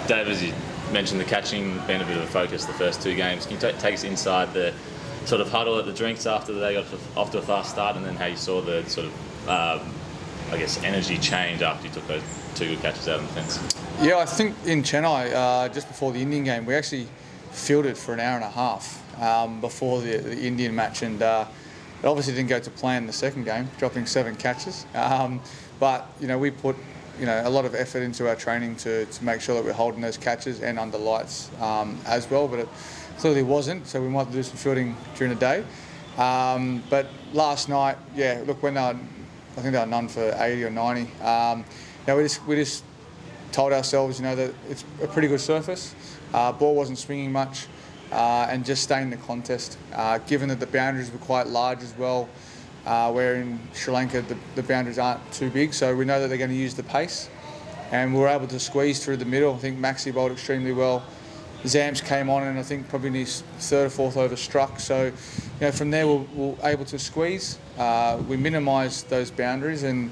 Dave, as you mentioned, the catching being a bit of a focus the first two games. Can you take us inside the sort of huddle at the drinks after they got off to a fast start, and then how you saw the sort of, I guess, energy change after you took those two good catches out on the fence? Yeah, I think in Chennai, just before the Indian game, we actually fielded for an hour and a half before the Indian match, and it obviously didn't go to plan in the second game, dropping 7 catches. But we put a lot of effort into our training to make sure that we're holding those catches and under lights as well. But it clearly wasn't, so we might do some fielding during the day. But last night, yeah, look, when I think they were none for 80 or 90. We just told ourselves, that it's a pretty good surface. Ball wasn't swinging much, and just staying in the contest. Given that the boundaries were quite large as well, where in Sri Lanka the boundaries aren't too big, so we know that they're going to use the pace. And we were able to squeeze through the middle. I think Maxi bowled extremely well. Zamps came on, and I think probably in his third or fourth over struck. So, from there we were able to squeeze. We minimised those boundaries, and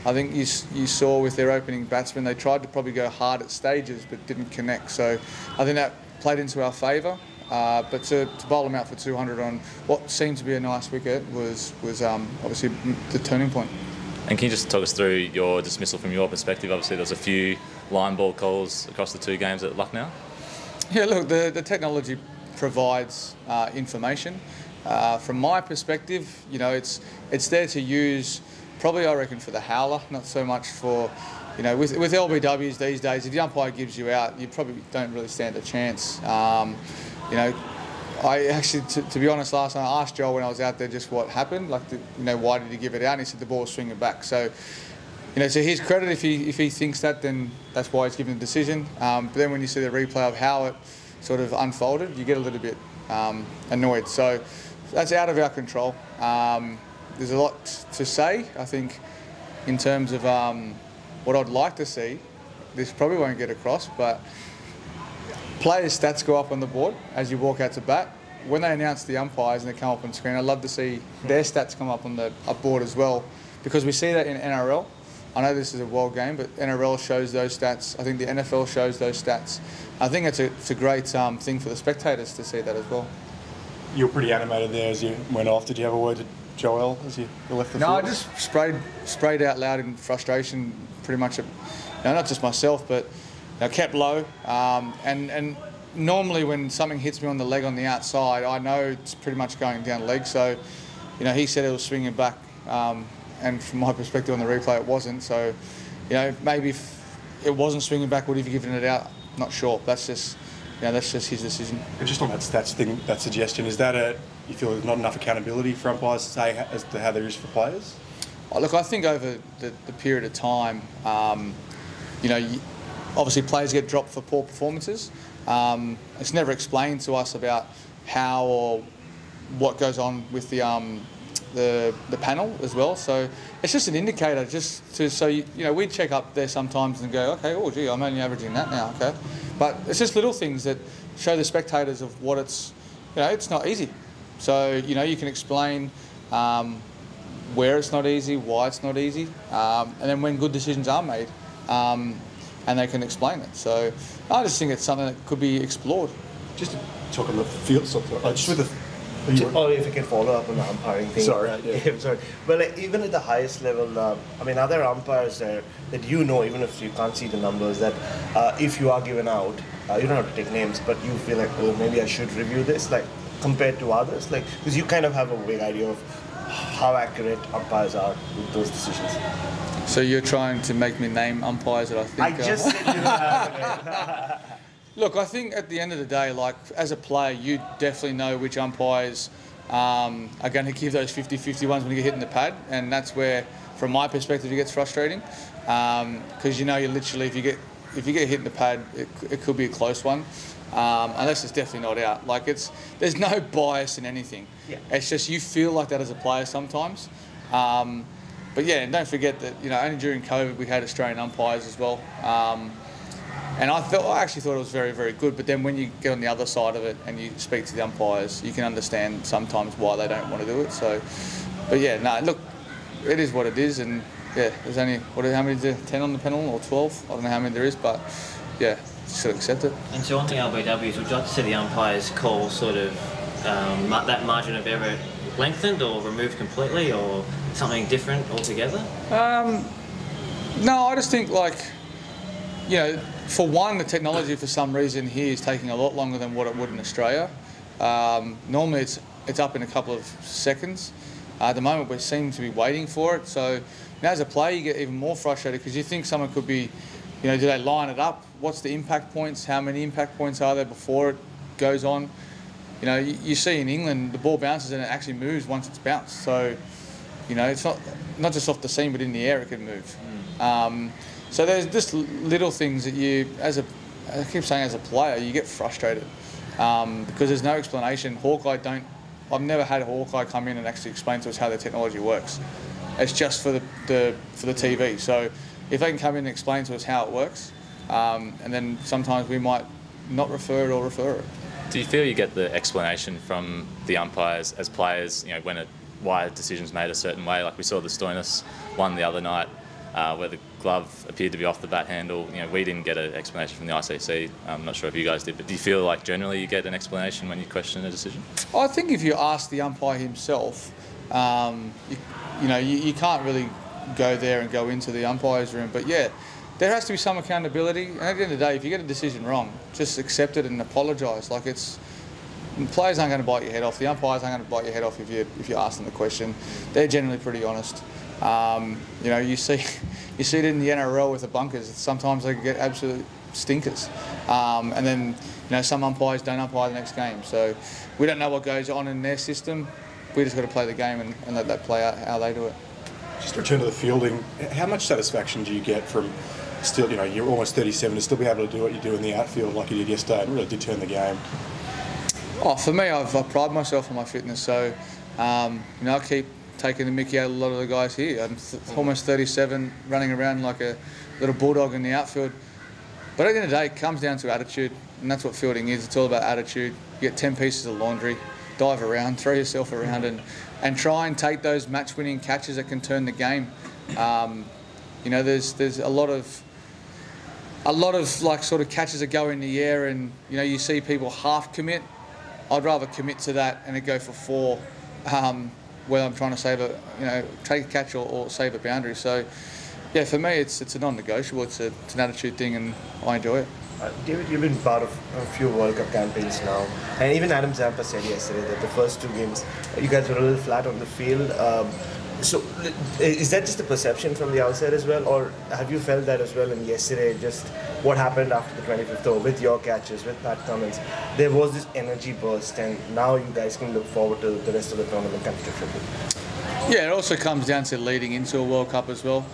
I think you saw with their opening batsmen, they tried to probably go hard at stages but didn't connect. So I think that played into our favour. But to bowl them out for 200 on what seemed to be a nice wicket was obviously the turning point. And can you just talk us through your dismissal from your perspective? Obviously there was a few line ball calls across the two games at Lucknow. Yeah, look, the technology provides information. From my perspective, it's there to use. Probably, I reckon, for the howler, not so much for, with LBWs these days, if the umpire gives you out, you probably don't really stand a chance. I actually, to be honest, last night I asked Joel when I was out there just what happened, why did he give it out? And he said the ball was swinging back. So, to his credit, if he thinks that, then that's why he's given the decision. But then when you see the replay of how it sort of unfolded, you get a little bit annoyed. So that's out of our control. There's a lot to say, I think, in terms of what I'd like to see. This probably won't get across, but players' stats go up on the board as you walk out to bat. When they announce the umpires and they come up on screen, I'd love to see their stats come up on the board as well, because we see that in NRL. I know this is a world game, but NRL shows those stats. I think the NFL shows those stats. I think it's a great thing for the spectators to see that as well. You were pretty animated there as you went off. Did you have a word to Joel as you left the field? No, I just sprayed out loud in frustration, pretty much. Not just myself, but kept low. And normally when something hits me on the leg on the outside, I know it's pretty much going down leg. So, he said it was swinging back, and from my perspective on the replay, it wasn't. So, maybe if it wasn't swinging back, would he have given it out? Not sure. That's just his decision. And just on that stats thing, that suggestion, is that you feel there's not enough accountability for umpires to say as to how there is for players? Oh, look, I think over the period of time, obviously players get dropped for poor performances. It's never explained to us about how or what goes on with the panel as well. So it's just an indicator, we check up there sometimes and go, okay, oh gee, I'm only averaging that now, okay. But it's just little things that show the spectators of what it's not easy. So, you can explain where it's not easy, why it's not easy, and then when good decisions are made, and they can explain it. So I just think it's something that could be explored. Just to talk on the field, just with the... if I can follow up on the umpiring thing. Sorry. Yeah, sorry. But even at the highest level, are there umpires there that even if you can't see the numbers, that if you are given out, you don't have to take names, but you feel like, oh, maybe I should review this, compared to others? Because you kind of have a vague idea of how accurate umpires are with those decisions. So you're trying to make me name umpires that I think... I just said you know. Look, I think at the end of the day, as a player, you definitely know which umpires are going to give those 50-50 ones when you get hit in the pad, and that's where, from my perspective, it gets frustrating. Because you literally, if you get hit in the pad, it could be a close one, unless it's definitely not out. There's no bias in anything. Yeah. It's just you feel like that as a player sometimes. But yeah, and don't forget that only during COVID we had Australian umpires as well. And I actually thought it was very, very good. But then when you get on the other side of it and you speak to the umpires, you can understand sometimes why they don't want to do it. So, but yeah, no, look, it is what it is. And yeah, there's only, how many is there? 10 on the panel or 12? I don't know how many there is, but yeah, sort of accept it. And so on the LBWs, would you like to see the umpires call sort of that margin of error lengthened or removed completely, or something different altogether? No, I just think, like, you know, for one, the technology for some reason here is taking a lot longer than what it would in Australia. Normally it's up in a couple of seconds. At the moment we seem to be waiting for it. So now as a player you get even more frustrated because you think someone could be, you know, do they line it up? What's the impact points? How many impact points are there before it goes on? You know, you see in England the ball bounces and it actually moves once it's bounced. So, you know, it's not just off the seam but in the air it can move. So there's just little things that I keep saying as a player, you get frustrated because there's no explanation. I've never had a Hawkeye come in and actually explain to us how their technology works. It's just for the TV. So if they can come in and explain to us how it works, and then sometimes we might not refer it or refer it. Do you feel you get the explanation from the umpires as players, you know, why a decision's made a certain way? Like we saw the Stoinis one the other night, where the glove appeared to be off the bat handle. You know, we didn't get an explanation from the ICC. I'm not sure if you guys did, but do you feel like generally you get an explanation when you question a decision? I think if you ask the umpire himself, you can't really go there and go into the umpire's room. But yeah, there has to be some accountability. And at the end of the day, if you get a decision wrong, just accept it and apologise. Like players aren't going to bite your head off. The umpires aren't going to bite your head off if you ask them the question. They're generally pretty honest. You know, you see it in the NRL with the bunkers. Sometimes they get absolute stinkers, and then you know some umpires don't umpire the next game. So we don't know what goes on in their system. We just got to play the game and let that play out how they do it. Just to return to the fielding, how much satisfaction do you get from still, you know, you're almost 37 to still be able to do what you do in the outfield like you did yesterday? It really did turn the game. Oh, for me, I pride myself on my fitness. So you know, I keep taking the mickey out of a lot of the guys here. I'm almost 37, running around like a little bulldog in the outfield. But at the end of the day, it comes down to attitude, and that's what fielding is. It's all about attitude. You get 10 pieces of laundry, dive around, throw yourself around, and try and take those match-winning catches that can turn the game. You know, there's a lot of like sort of catches that go in the air, and you know you see people half commit. I'd rather commit to that and it go for 4. Whether I'm trying to save take a catch or save a boundary. So, yeah, for me, it's a non-negotiable. It's an attitude thing, and I enjoy it. David, you've been part of a few World Cup campaigns now, and even Adam Zampa said yesterday that the first 2 games, you guys were a little flat on the field. So, is that just a perception from the outside as well, or have you felt that as well? And yesterday, just what happened after the 25th over with your catches, with Pat Cummins, there was this energy burst, and now you guys can look forward to the rest of the tournament competitively. Yeah, it also comes down to leading into a World Cup as well.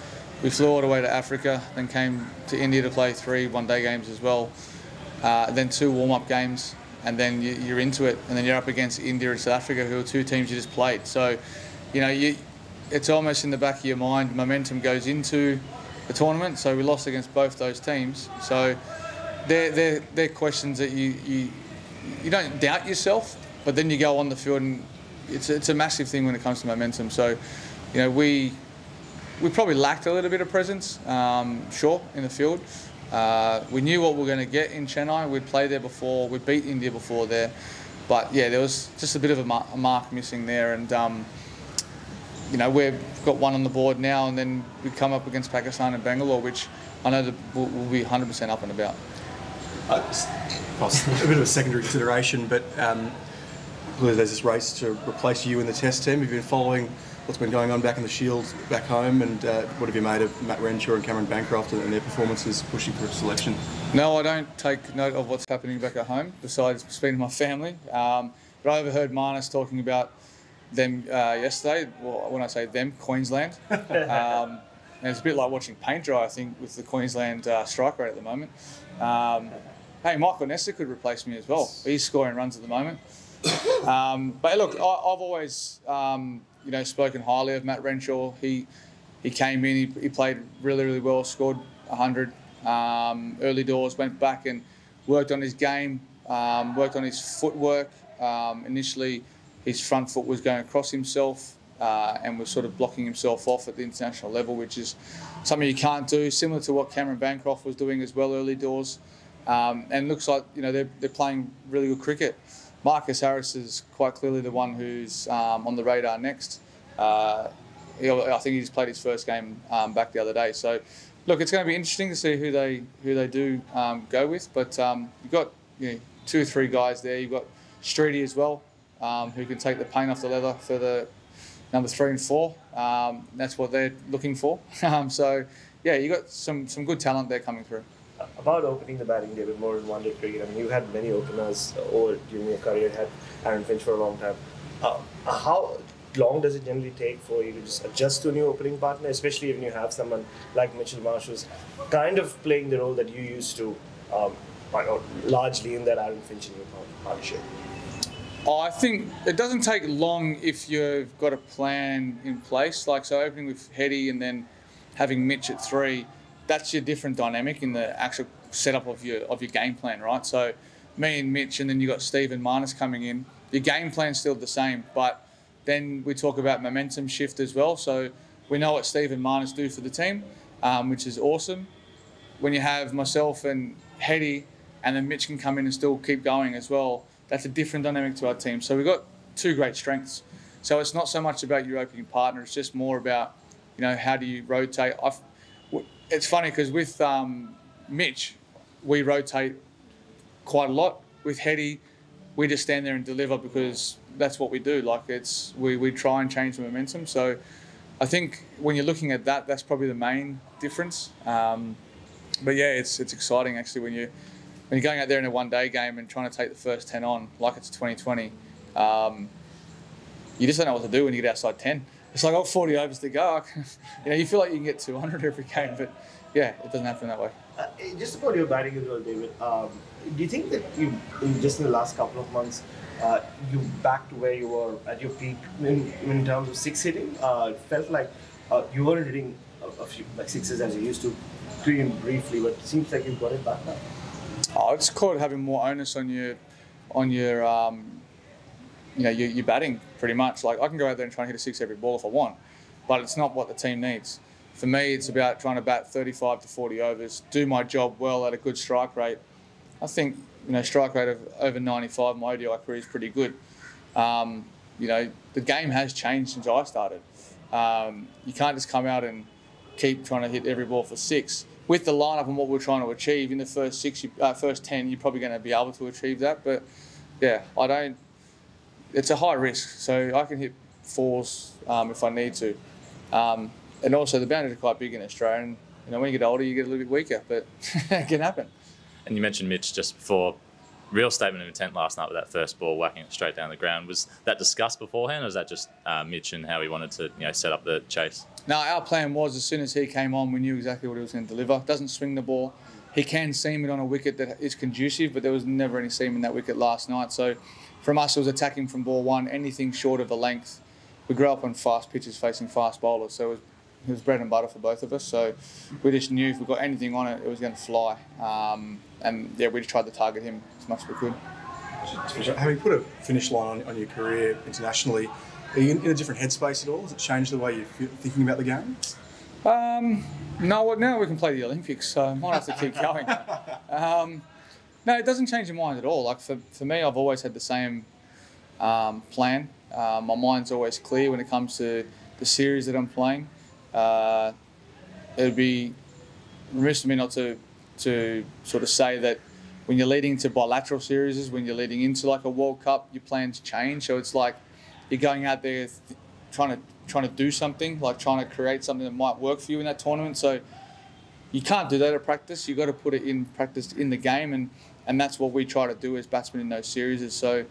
We flew all the way to Africa, then came to India to play 3 one-day games as well, then 2 warm-up games, and then you're into it, and then you're up against India and South Africa, who are 2 teams you just played. So, you know, it's almost in the back of your mind, momentum goes into the tournament. So we lost against both those teams. So they're questions that you don't doubt yourself, but then you go on the field and it's a massive thing when it comes to momentum. So, you know, we probably lacked a little bit of presence, sure, in the field. We knew what we were going to get in Chennai. We'd played there before. We'd beat India before there. But, yeah, there was just a bit of a mark missing there. And, you know, we've got 1 on the board now, and then we come up against Pakistan and Bangalore, which I know that we'll be 100% up and about. A bit of a secondary consideration, but there's this race to replace you in the Test team. Have you been following what's been going on back in the Shield back home, and what have you made of Matt Renshaw and Cameron Bancroft and their performances pushing for selection? No, I don't take note of what's happening back at home, besides speaking to my family. But I overheard Marnus talking about them yesterday. Well, when I say them, Queensland. And it's a bit like watching paint dry, I think, with the Queensland strike rate at the moment. Hey, Michael Nesta could replace me as well. He's scoring runs at the moment. But look, I've always, you know, spoken highly of Matt Renshaw. He came in, he played really, really well, scored 100 early doors, went back and worked on his game, worked on his footwork. Initially, his front foot was going across himself and was sort of blocking himself off at the international level, which is something you can't do, similar to what Cameron Bancroft was doing as well early doors. and looks like they're playing really good cricket. Marcus Harris is quite clearly the one who's on the radar next. I think he just played his first game back the other day. So, look, it's going to be interesting to see who they do go with. But you've got 2 or 3 guys there. You've got Streety as well, who can take the paint off the leather for the number 3 and 4. That's what they're looking for. So, yeah, you've got some good talent there coming through. About opening the batting, David Moore in one-day cricket. I mean, you had many openers over during your career. You had Aaron Finch for a long time. How long does it generally take for you to just adjust to a new opening partner, especially when you have someone like Mitchell Marsh who's kind of playing the role that you used to, largely in that Aaron Finch and your partnership? I think it doesn't take long if you've got a plan in place. Like, so opening with Heady and then having Mitch at 3, that's your different dynamic in the actual setup of your game plan, right? So me and Mitch, and then you've got Stephen Marnus coming in. Your game plan's still the same, but then we talk about momentum shift as well. So we know what Steve and Marnus do for the team, which is awesome. When you have myself and Heady, and then Mitch can come in and still keep going as well, that's a different dynamic to our team. So we've got 2 great strengths. So it's not so much about your opening partner, it's just more about, how do you rotate. It's funny because with Mitch, we rotate quite a lot. With Heady, we just stand there and deliver because that's what we do. Like, we try and change the momentum. So I think when you're looking at that, that's probably the main difference. But yeah, it's exciting actually when you're going out there in a one-day game and trying to take the first 10 on like it's 2020. You just don't know what to do when you get outside 10. It's like, 40 overs to go. You feel like you can get 200 every game, but yeah, it doesn't happen that way. Just about your batting as well, David. Do you think that in the last couple of months, you back to where you were at your peak in terms of 6 hitting? It felt like you weren't hitting a few like 6s as you used to, briefly, but it seems like you've got it back now. It's called having more onus on your your batting, pretty much. Like, I can go out there and try and hit a 6 every ball if I want, but it's not what the team needs. For me, it's about trying to bat 35 to 40 overs, do my job well at a good strike rate. I think, strike rate of over 95 in my ODI career is pretty good. The game has changed since I started. You can't just come out and keep trying to hit every ball for 6. With the lineup and what we're trying to achieve in the first 10, you're probably going to be able to achieve that. But yeah, it's a high risk, so I can hit 4s if I need to. And also the boundaries are quite big in Australia, and when you get older you get a little bit weaker, but it can happen. And you mentioned Mitch just before. Real statement of intent last night with that first ball whacking it straight down the ground. Was that discussed beforehand, or was that just Mitch and how he wanted to set up the chase? No, our plan was as soon as he came on, we knew exactly what he was going to deliver. Doesn't swing the ball. He can seam it on a wicket that is conducive, but there was never any seam in that wicket last night. So from us, it was attacking from ball 1, anything short of a length. We grew up on fast pitches facing fast bowlers, so it was bread and butter for both of us. So we just knew if we got anything on it, it was going to fly. And yeah, we just tried to target him as much as we could. Having put a finish line on your career internationally, are you in a different headspace at all? Has it changed the way you're thinking about the game? No, now we can play the Olympics, so I might have to keep going. No, it doesn't change your mind at all. Like for me, I've always had the same plan. My mind's always clear when it comes to the series that I'm playing. It would be remiss of me not to sort of say that when you're leading to bilateral series, when you're leading into like a World Cup, your plans change. So it's like you're going out there trying to do something, like trying to create something that might work for you in that tournament. So you can't do that at practice. You've got to put it in practice in the game, and that's what we try to do as batsmen in those series. So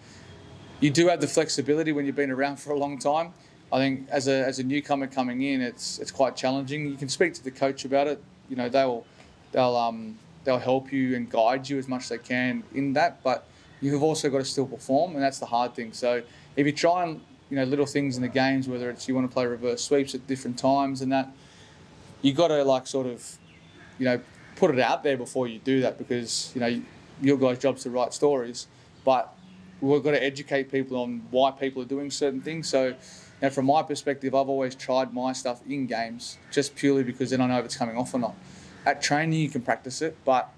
you do have the flexibility when you've been around for a long time. I think as a newcomer coming in, it's quite challenging. You can speak to the coach about it. They'll help you and guide you as much as they can in that, but you've also got to still perform, and that's the hard thing. So if you try and little things in the games, whether it's you want to play reverse sweeps at different times and that, you got to put it out there before you do that, because your guys' job's to write stories, but we've got to educate people on why people are doing certain things. So from my perspective, I've always tried my stuff in games just purely because then I know if it's coming off or not. At training, you can practice it, but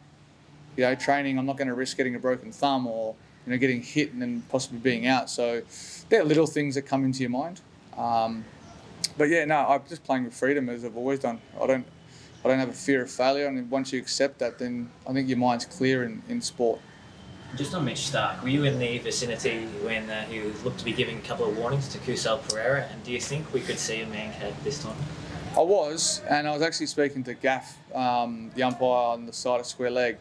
training, I'm not going to risk getting a broken thumb or getting hit and then possibly being out. So there are little things that come into your mind. But yeah, no, I'm just playing with freedom as I've always done. I don't have a fear of failure, and once you accept that, then I think your mind's clear in sport. Just on Mitch Starc, were you in the vicinity when he looked to be giving a couple of warnings to Kusal Pereira, and do you think we could see a Mankad this time? I was, and I was actually speaking to Gaff, the umpire on the side of square leg.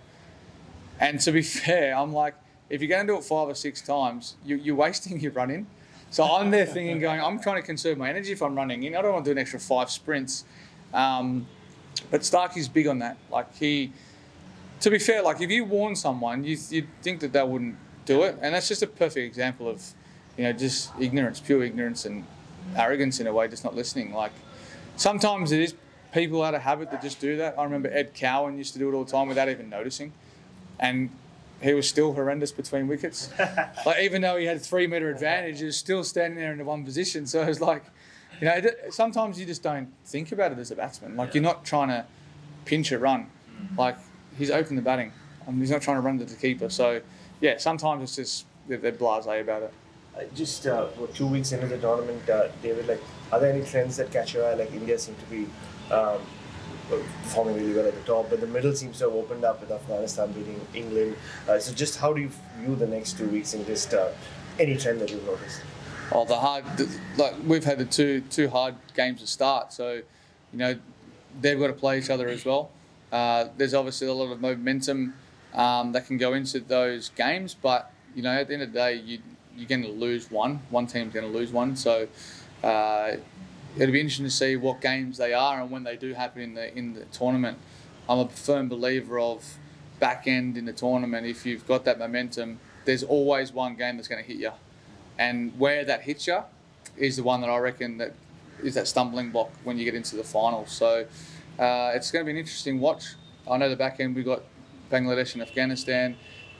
And to be fair, I'm like, if you're going to do it 5 or 6 times, you're wasting your run in. So I'm there thinking, I'm trying to conserve my energy if I'm running in. I don't want to do an extra 5 sprints. But Starkey's big on that. Like to be fair, like if you warn someone, you'd think that they wouldn't do it. And that's just a perfect example of, just ignorance, pure ignorance and arrogance in a way, just not listening. Like sometimes it is people out of habit that just do that. I remember Ed Cowan used to do it all the time without even noticing. And he was still horrendous between wickets. Like even though he had a 3-metre advantage, he was still standing there in the one position. So it was like, sometimes you just don't think about it as a batsman. Like you're not trying to pinch a run. Like he's open the batting. He's not trying to run to the keeper. So yeah, sometimes it's just they're blasé about it. Just 2 weeks into the tournament, David, like, are there any trends that catch your eye? Like India seem to be performing really well at the top, but the middle seems to have opened up with Afghanistan beating England. So just how do you view the next 2 weeks and just any trend that you've noticed? Oh, like we've had the two hard games to start, so they've got to play each other as well. There's obviously a lot of momentum that can go into those games, but at the end of the day, you're going to lose one. One team's going to lose one, so it'll be interesting to see what games they are and when they do happen in the tournament. I'm a firm believer of back end in the tournament. If you've got that momentum, there's always one game that's going to hit you. And where that hits you is the one that I reckon that is that stumbling block when you get into the finals. So it's going to be an interesting watch. I know the back end we've got Bangladesh and Afghanistan.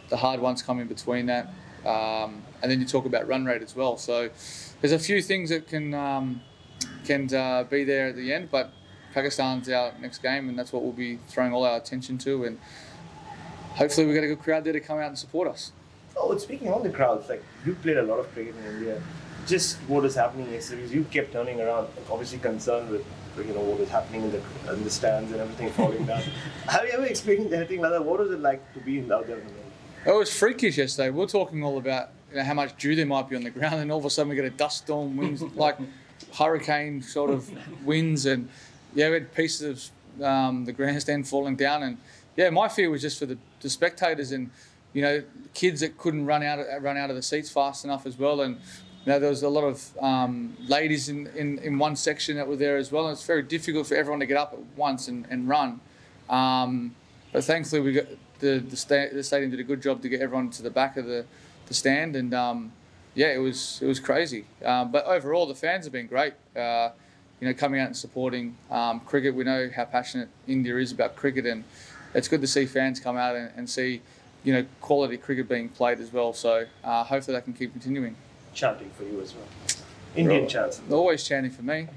The hard ones come in between that. And then you talk about run rate as well. So there's a few things that can be there at the end, but Pakistan's our next game, and that's what we'll be throwing all our attention to. And hopefully we get a good crowd there to come out and support us. Oh, and speaking of the crowds, like you played a lot of cricket in India. Just what is happening yesterday? You kept turning around, obviously concerned with what is happening in the stands and everything falling down. Have you ever experienced anything like that? What was it like to be out there in the middle? Oh, it was freakish yesterday. We were talking all about how much dew there might be on the ground, and all of a sudden we get a dust storm, winds like hurricane sort of winds, and we had pieces of the grandstand falling down. And my fear was just for the spectators and kids that couldn't run out of the seats fast enough as well. And there was a lot of ladies in one section that were there as well, and it's very difficult for everyone to get up at once and run. But thankfully we got the stadium did a good job to get everyone to the back of the stand, and it was crazy. But overall, the fans have been great. Coming out and supporting cricket. We know how passionate India is about cricket, and it's good to see fans come out and see quality cricket being played as well. So hopefully that can keep continuing. Chanting for you as well. Indian chants. Always chanting for me.